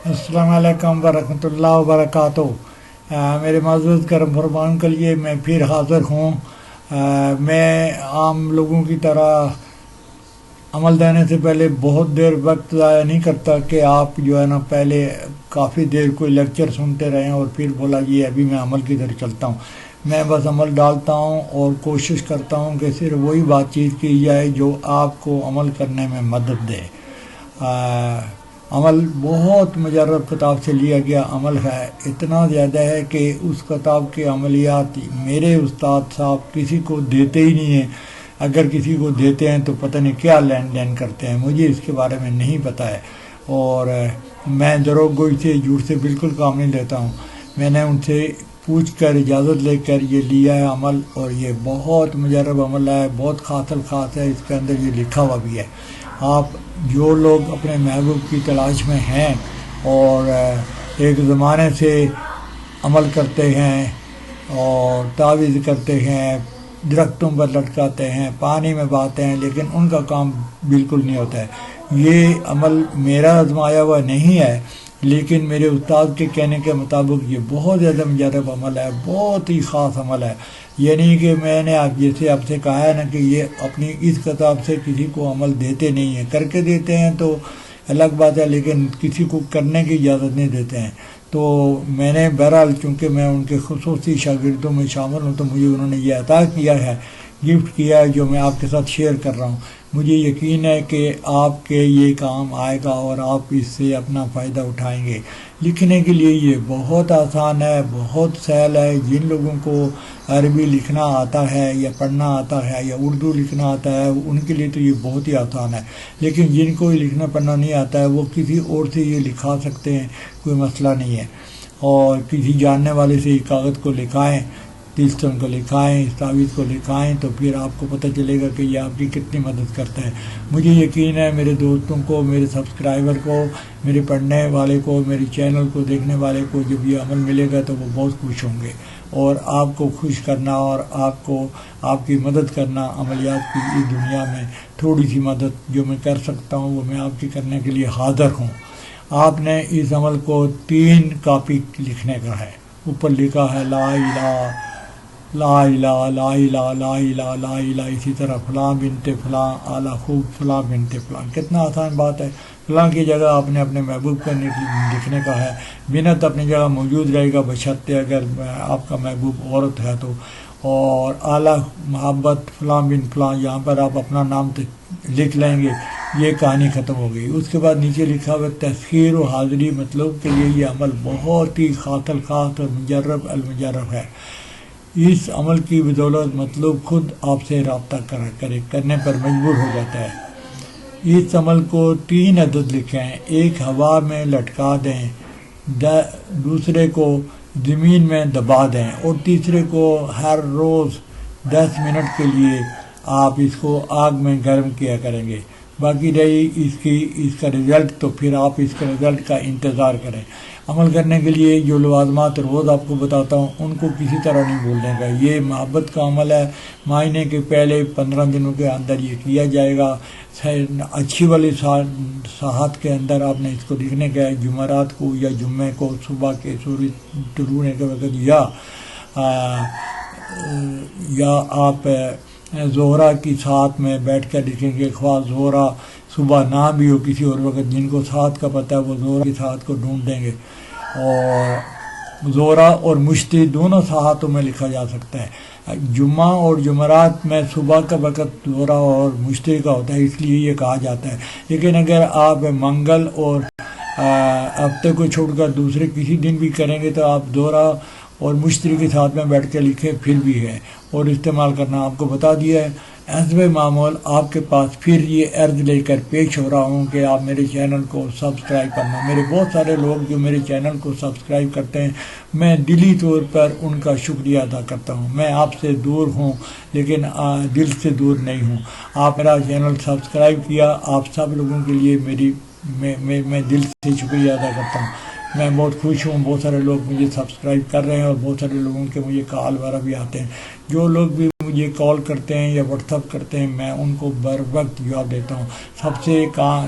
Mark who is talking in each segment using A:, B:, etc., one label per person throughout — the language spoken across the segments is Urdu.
A: السلام علیکم ورحمۃ اللہ وبرکاتہ۔ میرے معزز کرم فرمان کے لیے میں پھر حاضر ہوں۔ میں عام لوگوں کی طرح عمل دینے سے پہلے بہت دیر وقت ضائع نہیں کرتا کہ آپ جو ہے نا پہلے کافی دیر کوئی لیکچر سنتے رہیں اور پھر بولا جی ابھی میں عمل کی طرف چلتا ہوں۔ میں بس عمل ڈالتا ہوں اور کوشش کرتا ہوں کہ صرف وہی بات چیت کی جائے جو آپ کو عمل کرنے میں مدد دے۔ عمل بہت مجرب کتاب سے لیا گیا عمل ہے، اتنا زیادہ ہے کہ اس کتاب کے عملیات میرے استاد صاحب کسی کو دیتے ہی نہیں ہیں۔ اگر کسی کو دیتے ہیں تو پتہ نہیں کیا لین دین کرتے ہیں، مجھے اس کے بارے میں نہیں پتہ ہے، اور میں دروغ گوئی سے جھوٹ سے بالکل کام نہیں لیتا ہوں۔ میں نے ان سے پوچھ کر اجازت لے کر یہ لیا ہے عمل، اور یہ بہت مجرب عمل ہے، بہت خاص الخاص ہے، اس کے اندر یہ لکھا ہوا بھی ہے۔ آپ جو لوگ اپنے محبوب کی تلاش میں ہیں اور ایک زمانے سے عمل کرتے ہیں اور تعویذ کرتے ہیں، درختوں پر لٹکاتے ہیں، پانی میں بہاتے ہیں، لیکن ان کا کام بالکل نہیں ہوتا ہے۔ یہ عمل میرا آزمایا ہوا نہیں ہے، لیکن میرے استاد کے کہنے کے مطابق یہ بہت زیادہ مجرب عمل ہے، بہت ہی خاص عمل ہے۔ یہ نہیں کہ میں نے جیسے آپ سے کہا ہے نا کہ یہ اپنی اس کتاب سے کسی کو عمل دیتے نہیں ہیں، کر کے دیتے ہیں تو الگ بات ہے، لیکن کسی کو کرنے کی اجازت نہیں دیتے ہیں۔ تو میں نے بہرحال چونکہ میں ان کے خصوصی شاگردوں میں شامل ہوں تو مجھے انہوں نے یہ عطا کیا ہے، گفٹ کیا ہے، جو میں آپ کے ساتھ شیئر کر رہا ہوں۔ مجھے یقین ہے کہ آپ کے یہ کام آئے گا اور آپ اس سے اپنا فائدہ اٹھائیں گے۔ لکھنے کے لیے یہ بہت آسان ہے، بہت سہل ہے۔ جن لوگوں کو عربی لکھنا آتا ہے یا پڑھنا آتا ہے یا اردو لکھنا آتا ہے ان کے لیے تو یہ بہت ہی آسان ہے، لیکن جن کو لکھنا پڑھنا نہیں آتا ہے وہ کسی اور سے یہ لکھا سکتے ہیں، کوئی مسئلہ نہیں ہے، اور کسی جاننے والے سے کاغذ کو لکھائیں، تلسم کو لکھائیں، تعویذ کو لکھائیں، تو پھر آپ کو پتہ چلے گا کہ یہ آپ کی کتنی مدد کرتا ہے۔ مجھے یقین ہے میرے دوستوں کو، میرے سبسکرائبر کو، میرے پڑھنے والے کو، میرے چینل کو دیکھنے والے کو جب یہ عمل ملے گا تو وہ بہت خوش ہوں گے، اور آپ کو خوش کرنا اور آپ کی مدد کرنا عملیات کی اس دنیا میں تھوڑی سی مدد جو میں کر سکتا ہوں وہ میں آپ کی کرنے کے لیے حاضر ہوں۔ آپ نے اس عمل کو 3 کاپی لکھنے کا ہے۔ اوپر لکھا ہے لا الہ لا الہ لا الہ لا الہ لا الہ، اسی طرح فلاں بنت فلاں اعلیٰ خوب فلاں بنت فلاں۔ کتنا آسان بات ہے۔ فلاں کی جگہ آپ نے اپنے محبوب کا لکھنے کا ہے، بنت اپنی جگہ موجود رہے گا بشرطے اگر آپ کا محبوب عورت ہے تو، اور اعلیٰ محبت فلاں بن فلاں، یہاں پر آپ اپنا نام لکھ لیں گے، یہ کہانی ختم ہو گئی۔ اس کے بعد نیچے لکھا ہوا تسخیر و حاضری مطلوب کے لیے یہ عمل بہت ہی خاص الخاص اور مجرب المجرب ہے۔ اس عمل کی بدولت مطلوب خود آپ سے رابطہ کرنے پر مجبور ہو جاتا ہے۔ اس عمل کو 3 عدد لکھیں، ایک ہوا میں لٹکا دیں، دوسرے کو زمین میں دبا دیں، اور تیسرے کو ہر روز 10 منٹ کے لیے آپ اس کو آگ میں گرم کیا کریں گے۔ باقی رہی اس کا رزلٹ، تو پھر آپ اس کے رزلٹ کا انتظار کریں۔ عمل کرنے کے لیے جو لوازمات روز آپ کو بتاتا ہوں ان کو کسی طرح نہیں بھولنے کا۔ یہ محبت کا عمل ہے، مہینے کے پہلے 15 دنوں کے اندر یہ کیا جائے گا۔ اچھی والی ساحت کے اندر آپ نے اس کو لکھنے کا ہے، جمعرات کو یا جمعے کو صبح کے سورج طلوع ہونے کے وقت، یا آپ زہرہ کی ساعت میں بیٹھ کر لکھیں گے، خواہ زہرہ صبح نہ بھی ہو کسی اور وقت، جن کو ساعت کا پتہ ہے وہ زہرہ کی ساعت کو ڈھونڈ دیں گے، اور زہرہ اور مشتی دونوں ساعتوں میں لکھا جا سکتا ہے۔ جمعہ اور جمعرات میں صبح کا وقت زہرہ اور مشتی کا ہوتا ہے، اس لیے یہ کہا جاتا ہے، لیکن اگر آپ منگل اور ہفتے کو چھوڑ کر دوسرے کسی دن بھی کریں گے تو آپ زہرہ اور مشتری کے ساتھ میں بیٹھ کے لکھیں پھر بھی ہے، اور استعمال کرنا آپ کو بتا دیا ہے۔ حسب معمول آپ کے پاس پھر یہ عرض لے کر پیش ہو رہا ہوں کہ آپ میرے چینل کو سبسکرائب کرنا۔ میرے بہت سارے لوگ جو میرے چینل کو سبسکرائب کرتے ہیں، میں دلی طور پر ان کا شکریہ ادا کرتا ہوں۔ میں آپ سے دور ہوں لیکن دل سے دور نہیں ہوں۔ آپ میرا چینل سبسکرائب کیا، آپ سب لوگوں کے لیے میں دل سے شکریہ ادا کرتا ہوں۔ میں بہت خوش ہوں، بہت سارے لوگ مجھے سبسکرائب کر رہے ہیں، اور بہت سارے لوگوں کے مجھے کال وغیرہ بھی آتے ہیں۔ جو لوگ بھی مجھے کال کرتے ہیں یا واٹس ایپ کرتے ہیں میں ان کو بر وقت جواب دیتا ہوں۔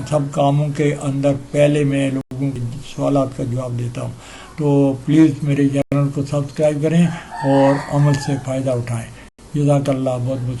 A: سب کاموں کے اندر پہلے میں لوگوں لوگوں کے سوالات کا جواب دیتا ہوں. تو پلیز میرے چینل کو سبسکرائب کریں اور عمل سے فائدہ اٹھائیں. جزاک اللہ. بہت بہت